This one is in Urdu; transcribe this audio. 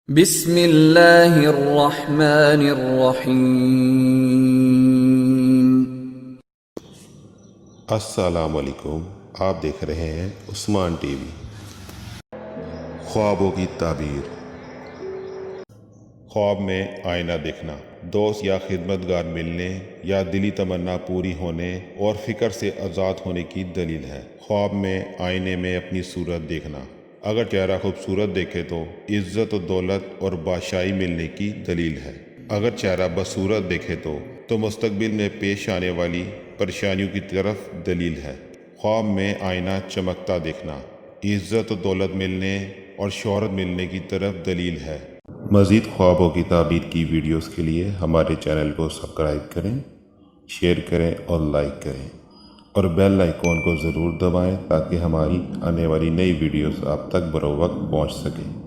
بسم اللہ الرحمن الرحیم۔ السلام علیکم، آپ دیکھ رہے ہیں عثمان ٹی وی۔ خوابوں کی تعبیر۔ خواب میں آئینہ دیکھنا دوست یا خدمتگار ملنے یا دلی تمنا پوری ہونے اور فکر سے آزاد ہونے کی دلیل ہے۔ خواب میں آئینے میں اپنی صورت دیکھنا اگر چہرہ خوبصورت دیکھے تو عزت و دولت اور بادشاہی ملنے کی دلیل ہے۔ اگر چہرہ بدصورت دیکھے تو مستقبل میں پیش آنے والی پریشانیوں کی طرف دلیل ہے۔ خواب میں آئینہ چمکتا دیکھنا عزت و دولت ملنے اور شہرت ملنے کی طرف دلیل ہے۔ مزید خوابوں کی تعبیر کی ویڈیوز کے لیے ہمارے چینل کو سبسکرائب کریں، شیئر کریں اور لائک کریں، اور بیل آئیکن کو ضرور دبائیں تاکہ ہماری آنے والی نئی ویڈیوز آپ تک بروقت پہنچ سکیں۔